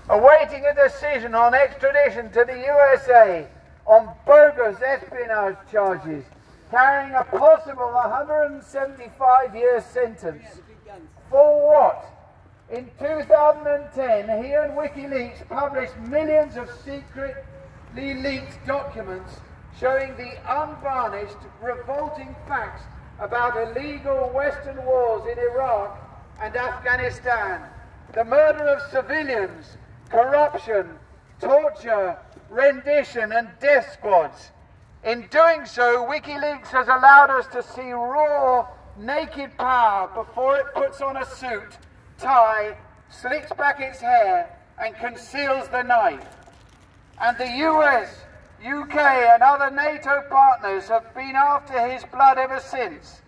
awaiting a decision on extradition to the USA on bogus espionage charges, carrying a possible 175-year sentence. For what? In 2010, he and WikiLeaks published millions of secretly leaked documents showing the unvarnished, revolting facts about illegal Western wars in Iraq and Afghanistan, the murder of civilians, corruption, torture, rendition and death squads. In doing so, WikiLeaks has allowed us to see raw, naked power before it puts on a suit, tie, slicks back its hair and conceals the knife. And the US, UK and other NATO partners have been after his blood ever since.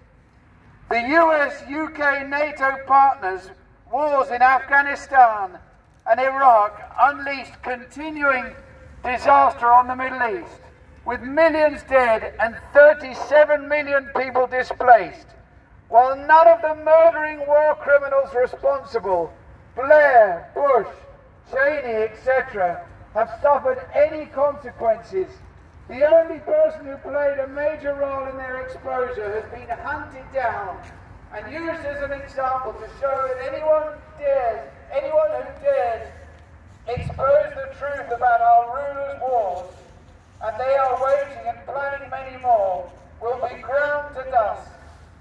The US, UK, NATO partners' wars in Afghanistan and Iraq unleashed continuing disaster on the Middle East, with millions dead and 37 million people displaced, while none of the murdering war criminals responsible, Blair, Bush, Cheney, etc., have suffered any consequences. The only person who played a major role in their exposure has been hunted down and used as an example to show that anyone who dares expose the truth about our rulers' wars, and they are waging and planning many more, will be ground to dust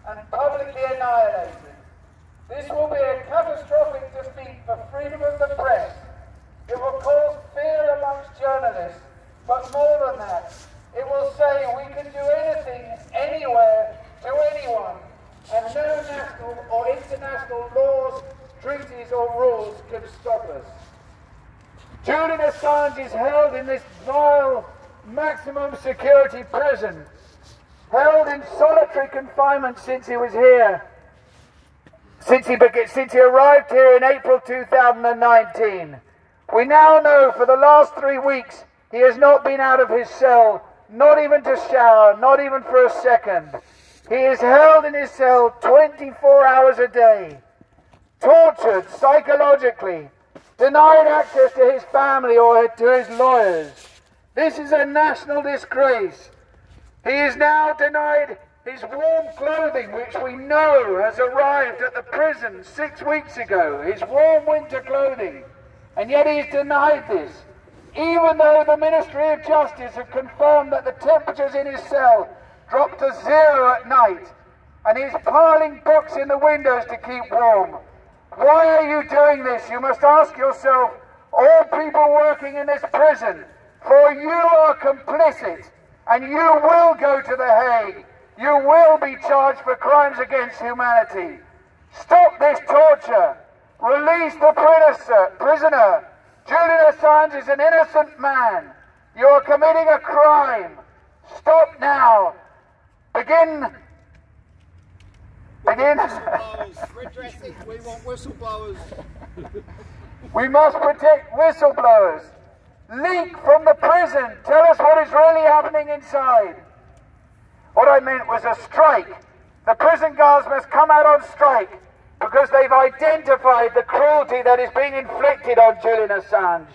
and publicly annihilated. This will be a catastrophic defeat for freedom of the press. It will cause fear amongst journalists, but more than that, it will say we can do anything, anywhere, to anyone, and no national or international laws, treaties or rules can stop us. Julian Assange is held in this vile, maximum security prison, held in solitary confinement since he was here, since he arrived here in April 2019. We now know for the last 3 weeks he has not been out of his cell, not even to shower, not even for a second. He is held in his cell 24 hours a day, tortured psychologically, denied access to his family or to his lawyers. This is a national disgrace. He is now denied his warm clothing, which we know has arrived at the prison 6 weeks ago, his warm winter clothing, and yet he is denied this, even though the Ministry of Justice have confirmed that the temperatures in his cell drop to 0 at night, and he's piling books in the windows to keep warm. Why are you doing this? You must ask yourself, all people working in this prison, for you are complicit, and you will go to The Hague. You will be charged for crimes against humanity. Stop this torture. Release the prisoner. Julian Assange is an innocent man. You are committing a crime. Stop now. Begin. Redressing. We want whistleblowers. We must protect whistleblowers. Leak from the prison. Tell us what is really happening inside. What I meant was a strike. The prison guards must come out on strike because they've identified the cruelty that is being inflicted on Julian Assange.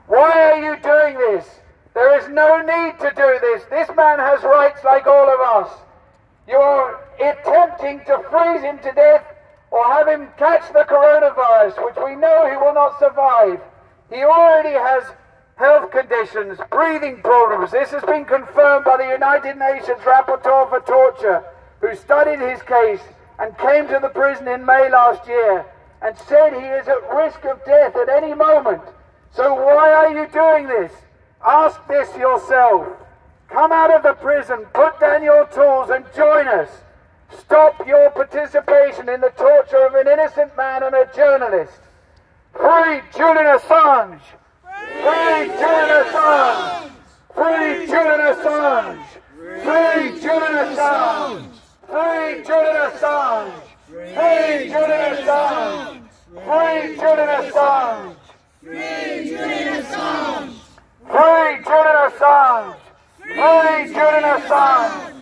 Why are you doing this? There is no need to do this. This man has rights like all of us. You're attempting to freeze him to death or have him catch the coronavirus, which we know he will not survive. He already has health conditions, breathing problems. This has been confirmed by the United Nations Rapporteur for Torture, who studied his case and came to the prison in May last year and said he is at risk of death at any moment. So why are you doing this? Ask this yourself. Come out of the prison, put down your tools and join us. Stop your participation in the torture of an innocent man and a journalist. Free Julian Assange! Free Julian Assange! Free Julian Assange! Free Julian Assange! Free Julian Assange! Free Julian Assange! Free Julian Assange! Free Julian Assange! Free Julian Assange! Free Julian Assange!